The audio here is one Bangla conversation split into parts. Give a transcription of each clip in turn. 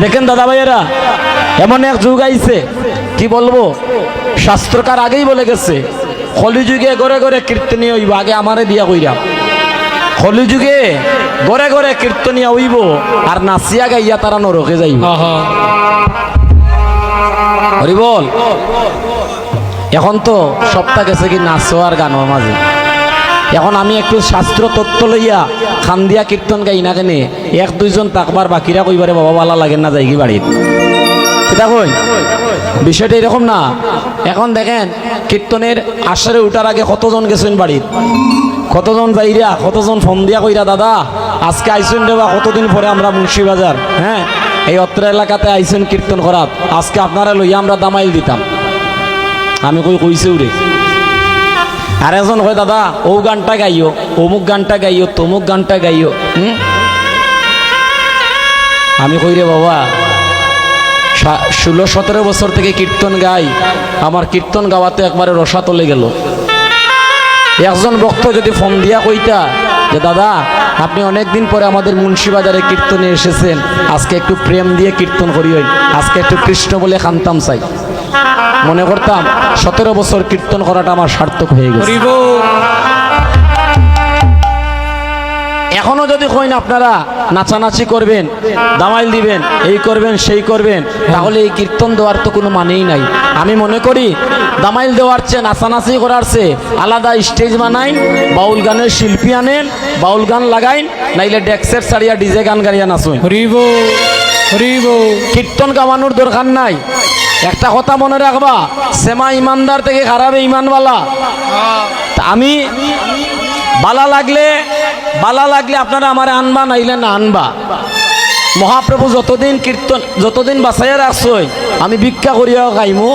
দেখেন দাদা ভাইয়েরা, এমন এক যুগ আইছে কি বলবো, শাস্ত্রকার আগেই বলে গেছে কলিযুগে ঘরে ঘরে কীর্তনীয় হইব। আগে আমারে বিয়া কইরা কলিযুগে ঘরে ঘরে কীর্তনীয় হইব, আর নাচিয়া গাইয়া তারা নরকে যাইব। হরি বল। এখন তো সপ্তাহ গেছে কি নাচো আর গানোর মাঝে। এখন আমি একটু শাস্ত্র তত্ত্ব লইয়া খান দিয়া কীর্তন গাই না কেনে এক দুইজন তাকবার বাকিরা কইবারে বাবা ভালো লাগে না যাইকি বাড়ির, সেটা কই বিষয়টা এরকম না। এখন দেখেন কীর্তনের আসরে উঠার আগে কতজন গেছেন বাড়ির, কতজন যাইরা, কতজন ফোন দিয়া কইরা দাদা আজকে আইসেন রে বা কতদিন পরে আমরা মুন্সিবাজার, হ্যাঁ এই অত্র এলাকাতে আইসেন কীর্তন করাত, আজকে আপনারা লইয়া আমরা দামাইল দিতাম। আমি কইছে উরে। আর একজন হয় দাদা ও গানটা গাইও, অমুক গানটা গাইও, তমুক গানটা গাইও। আমি কই রে বাবা 16-17 বছর থেকে কীর্তন গাই, আমার কীর্তন গাওয়াতে একবারে রসা তলে গেল। একজন ভক্ত যদি ফোন দিয়া কইতা যে দাদা আপনি অনেক দিন পরে আমাদের মুন্সিবাজারে কীর্তনে এসেছেন, আজকে একটু প্রেম দিয়ে কীর্তন করি, আজকে একটু কৃষ্ণ বলে খানতাম চাই, মনে করতাম 17 বছর কীর্তন করাটা আমার সার্থক হয়ে গেছে। এখনো যদি কইন আপনারা নাচানাচি করবেন, দামাইল দিবেন, এই করবেন সেই করবেন, তাহলে এই কীর্তন দেওয়ার তো কোনো মানেই নাই। আমি মনে করি দামাইল দেওয়ার চেয়ে নাচানাচি করার চেয়ে আলাদা স্টেজ বানাইন, বাউল গানের শিল্পী আনেন, বাউল গান লাগাইন, নাইলে ডেক্সের সারিয়া ডিজে গান গাইয়া নাচুন। কীর্তন গাওয়ানোর দরকার নাই। একটা কথা মনে রাখবা, সেমা ইমানদার থেকে খারাপ ইমানওয়ালা। আমি বালা লাগলে আপনারা আমারে আনবা, নাইলে না আনবা। মহাপ্রভু যতদিন বাঁচাইয়া রাখছই, আমি ভিক্ষা করিয়াও গাইমু,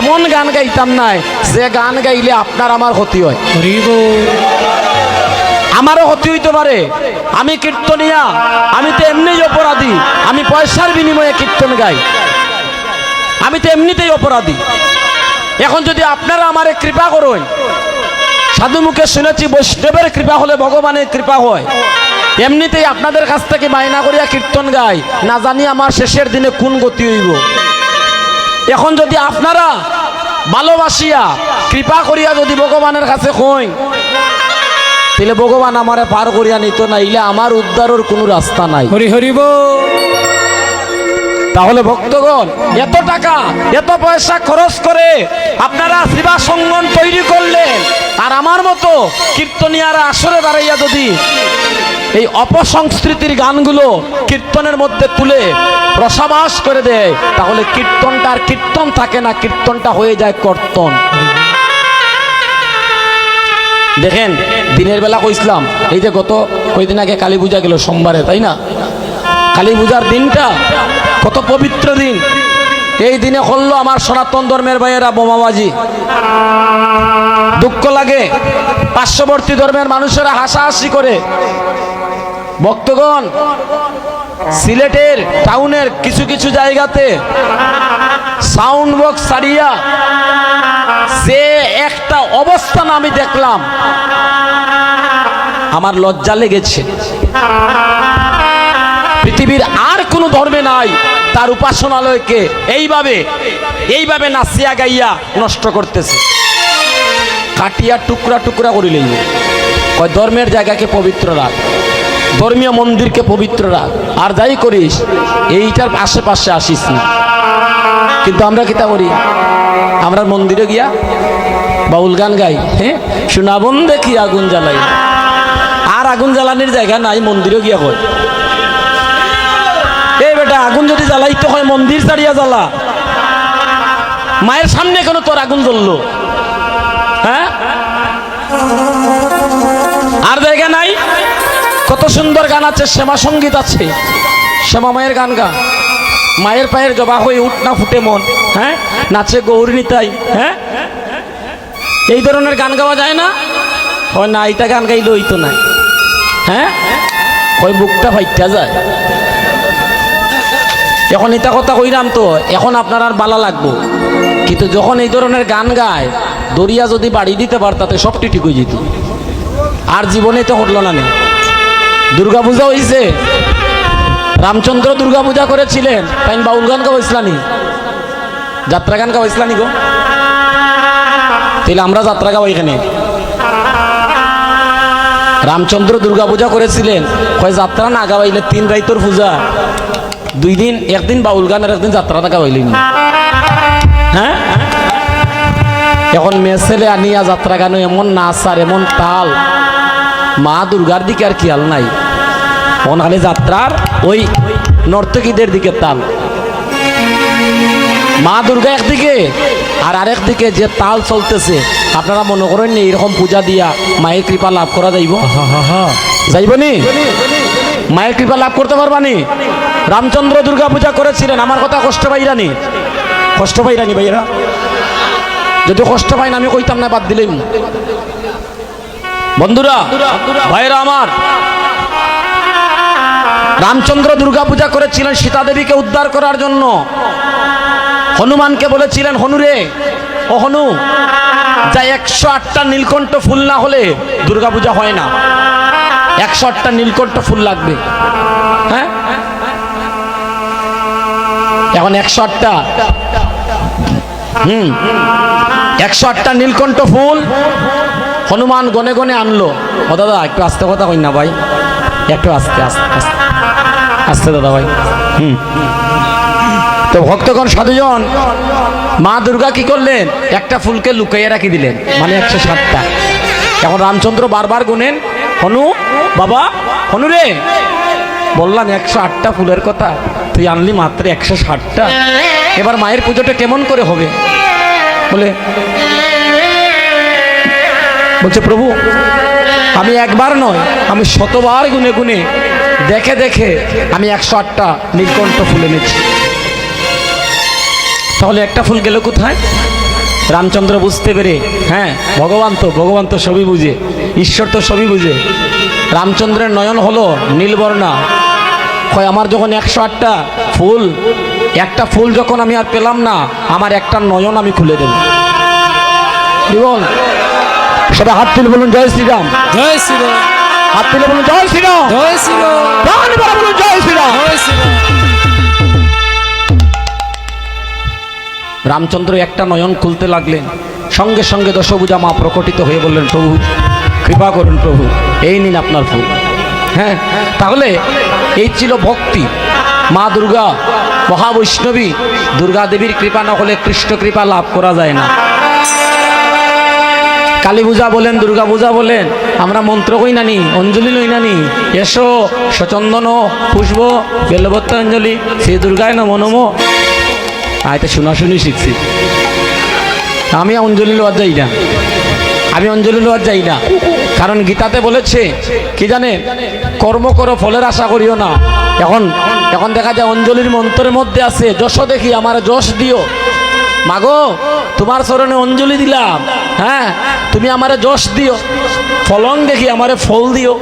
এমন গান গাইতাম নাই যে গান গাইলে আপনার আমার ক্ষতি হয়। আমারও ক্ষতি হইতে পারে, আমি কীর্তনিয়া, আমি তো এমনিই অপরাধী, আমি পয়সার বিনিময়ে কীর্তন গাই, আমি তো এমনিতেই অপরাধী। এখন যদি আপনারা আমারে কৃপা করেন, সাধু মুখে শুনেছি বৈষ্ণবের কৃপা হলে ভগবানের কৃপা হয়, এমনিতেই আপনাদের কাছ থেকে মাইনা করিয়া কীর্তন গাই, না জানি আমার শেষের দিনে কোন গতি হইব। এখন যদি আপনারা ভালোবাসিয়া কৃপা করিয়া যদি ভগবানের কাছে কইন, তাহলে ভগবান আমারে পার করিয়া নিত, না ইলে আমার উদ্ধারের কোনো রাস্তা নাই। হরি হরিব। তাহলে ভক্তগণ, এত টাকা এত পয়সা খরচ করে আপনারা সেবা সঙ্গন তৈরি করলেন, আর আমার মতো কীর্তনিয়ারা আসরে দাঁড়াইয়া যদি এই অপসংস্কৃতির গানগুলো কীর্তনের মধ্যে তুলে রসাবাস করে দেয়, তাহলে কীর্তনটা আর কীর্তন থাকে না, কীর্তনটা হয়ে যায় কর্তন। দেখেন দিনের বেলা কইছিলাম, এই যে গত কয়েকদিন আগে কালী পূজা গেল সোমবারে, তাই না? কালী পূজার দিনটা কত পবিত্র দিন। এই দিনে করলো আমার সনাতন ধর্মের ভাইয়েরা বোমাবাজি। দুঃখ লাগে, পার্শ্ববর্তী ধর্মের মানুষেরা হাসাহাসি করে। ভক্তগণ, সিলেটের টাউনের কিছু কিছু জায়গাতে সাউন্ড বক্স ছাড়িয়া যে একটা অবস্থান আমি দেখলাম, আমার লজ্জা লেগেছে। পৃথিবীর আর কোন ধর্মে নাই তার উপাসনালয়কে এইভাবে নাচিয়া গাইয়া নষ্ট করতেছে, কাটিয়া টুকরা টুকরা করে লইব। ওই ধর্মের জায়গাকে পবিত্র রাখ, ধর্মীয় মন্দিরকে পবিত্র রাখ, আর যাই করিস এইটার আশেপাশে আসিস না। কিন্তু আমরা কিতা করি, আমরা মন্দিরে গিয়া বাউল গান গাই, হ্যাঁ শোনাবন দেখি আগুন জ্বালাই, আর আগুন জ্বালানির জায়গা নাই, মন্দিরে গিয়া কয় এই বেটা আগুন যদি জ্বালাইতে হয় মন্দির ছাড়িয়া জ্বালা, মায়ের সামনে কেন তোর আগুন জ্বললো? হ্যাঁ, আর জায়গা নাই। কত সুন্দর গান আছে, শ্যামা সঙ্গীত আছে, শ্যামা মায়ের গান গা, মায়ের পায়ের জবা হয়ে উঠ না ফুটে মন, হ্যাঁ নাচে গৌর নিতাই, হ্যাঁ এই ধরনের গান গাওয়া যায় না? হয় না, এইটা গান গাইলে হইতো না, হ্যাঁ ওই বুকটা ফাইটা যায়। এখন এটা কথা কইরাম তো, এখন আপনার আর বালা লাগবো, কিন্তু যখন এই ধরনের গান গায়, দরিয়া যদি বাড়ি দিতে পারতাতে সবটি ঠিক হয়ে যেত। আর জীবনে তো হলো না। দুর্গা পূজা হইছে, রামচন্দ্র দুর্গা পূজা করেছিলেন, তাই বাউল গান গাওয়াইছিলানি, যাত্রা গান গাওয়াইছিলানি গো। তাহলে আমরা যাত্রা গাওয়াই এখানে। রামচন্দ্র দুর্গা পূজা করেছিলেন, কয় যাত্রা না গাওয়াইলে 3 রাইতর পূজা, 2 দিন, একদিন বাউল গান আর একদিন যাত্রাটা গাওয়াইলেন। হ্যাঁ, এখন মেসেলে আনিয়া যাত্রা গান এমন নাচ আর এমন তাল, মা দুর্গার দিকে আর খেয়াল নাই। এখন খালি যাত্রার ওই নর্তকীদের দিকে তাল। মা দুর্গা একদিকে আর আরেক দিকে যে তাল চলতেছে, আপনারা মনে করেন নি এরকম পূজা দিয়া মায়ের কৃপা লাভ করা যাইব? যাইবনি? মায়ের কৃপা লাভ করতে পারবানি? রামচন্দ্র দুর্গা পূজা করেছিলেন, আমার কথা কষ্ট পাইরানি? কষ্ট পাইরানি ভাইয়েরা? যদি কষ্ট পাই না আমি কইতাম না, বাদ দিলেই। বন্ধুরা, ভাইরা আমার, রামচন্দ্র দুর্গা পূজা করেছিলেন সীতা দেবীকে উদ্ধার করার জন্য। হনুমানকে বলেছিলেন, হনুরে ও হনু, যা 108টা নীলকণ্ঠ ফুল না হলে দুর্গা পূজা হয় না। 108টা নীলকণ্ঠ ফুল লাগবে। হ্যাঁ, এখন 108টা 108টা নীলকণ্ঠ ফুল হনুমান গনে গনে আনলো। ও দাদা একটু আস্তে কথা কই না ভাই, একটু আস্তে আস্তে আস্তে আস্তে দাদা ভাই। তো ভক্তগণ সাধুজন মা দুর্গা কি করলেন? একটা ফুলকে লুকাইয়ে রাখি দিলেন, মানে 107টা। এখন রামচন্দ্র বারবার গুনেন, হনু বাবা, হনু রে, বললাম 108টা ফুলের কথা, তুই আনলি মাত্র 160টা। এবার মায়ের পুজোটা কেমন করে হবে? বলছে প্রভু, আমি একবার নয়, আমি শতবার গুনে গুনে দেখে দেখে আমি 108টা নীলকণ্ঠ ফুল এনেছি। তাহলে একটা ফুল গেল কোথায়? রামচন্দ্র বুঝতে পেরে, হ্যাঁ ভগবান তো সবই বুঝে, ঈশ্বর তো সবই বুঝে। রামচন্দ্রের নয়ন হলো নীলবর্ণা। কয় আমার যখন 108টা ফুল, একটা ফুল যখন আমি আর পেলাম না, আমার একটা নয়ন আমি খুলে দেব। বল সবাই হাত তুলে বলুন জয় শ্রীরাম, জয় শ্রীরাম। হাত তুলে বলুন জয় শ্রীরাম, জয় শ্রীরাম। প্রাণ ভরে বলুন জয় শ্রীরাম। জয় শ্রীরাম। রামচন্দ্র একটা নয়ন খুলতে লাগলেন, সঙ্গে সঙ্গে দশভুজা মা প্রকটিত হয়ে বললেন, প্রভু কৃপা করুন, প্রভু এই নিন আপনার ফুল। হ্যাঁ, তাহলে এই ছিল ভক্তি। মা দুর্গা মহাবৈষ্ণবী, দুর্গা দেবীর কৃপা না হলে কৃষ্ণ কৃপা লাভ করা যায় না। কালী পূজা বলেন, দুর্গা পূজা বলেন, আমরা মন্ত্র কই নানি, অঞ্জলি লই নানি, এসো সচন্দন পুষ্প বেলবত্ত অঞ্জলি শ্রী দুর্গায় নমো নমো। আয়তে শোনাশুনি শিখছি। আমি অঞ্জলি লওয়ার যাই না, আমি অঞ্জলি লওয়ার যাই না, কারণ গীতাতে বলেছে কি জানে, কর্ম করো ফলের আশা করিও না। এখন দেখা যায় অঞ্জলির মন্ত্রের মধ্যে আছে, যশ দেখি আমার যশ দিও। মাগো তোমার চরণে অঞ্জলি দিলাম, হ্যাঁ তুমি আমারে যশ দিও। ফলং দেখি আমারে ফল দিও,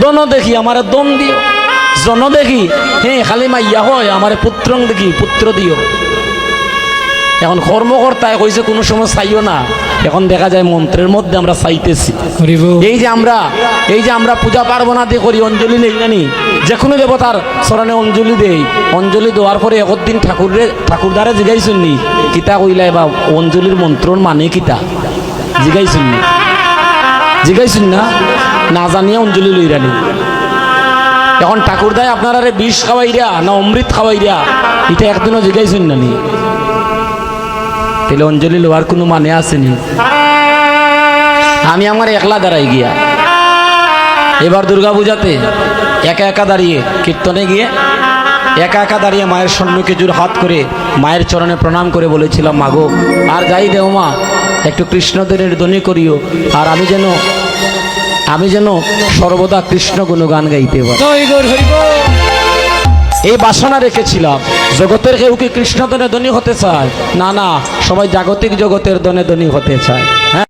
দন দেখি আমারে দন দিও, জন দেখি হ্যাঁ খালি মাইয়া হয় আমারে পুত্রং দেখি পুত্র দিও। এখন কর্মকর্তায় কইছে কোনো সময় চাইও না, এখন দেখা যায় মন্ত্রের মধ্যে আমরা চাইতেছি। এই যে আমরা পূজা পার্বণাদি করি, অঞ্জলি নেই জানি, যে কোনো দেবতার চরণে অঞ্জলি দেই। অঞ্জলি দেওয়ার পরে একদিন ঠাকুরদারে জিগাইছেন নি কিতা কইলাই বা অঞ্জলির মন্ত্রর মানে কিতা জিগাইছেন নি? জিগাইছেন না? না জানিয়ে অঞ্জলি লইরানি। এখন ঠাকুরদায় আপনারা বিষ খাওয়াইরা না অমৃত খাওয়াইরা, এটা একদিনও জিগাইছেন না নি? তাহলে অঞ্জলি লওয়ার কোনো মানে আসেনি। আমি আমার একলা দাঁড়াই গিয়া এবার দুর্গা পূজাতে একা একা দাঁড়িয়ে কীর্তনে গিয়ে একা একা দাঁড়িয়ে মায়ের সম্মুখে জোর হাত করে মায়ের চরণে প্রণাম করে বলেছিলাম, মাগো আর যাই দেও মা, একটু কৃষ্ণদের ধ্বনি করিও, আর আমি যেন সর্বদা কৃষ্ণ গুণগান গাইতে পারি। এই বাসনা রেখেছিলাম। জগতের কেউ কি কৃষ্ণ দনে ধনী হতে চায়? না, সবাই জাগতিক জগতের দনে ধনী হতে চায়। হ্যাঁ।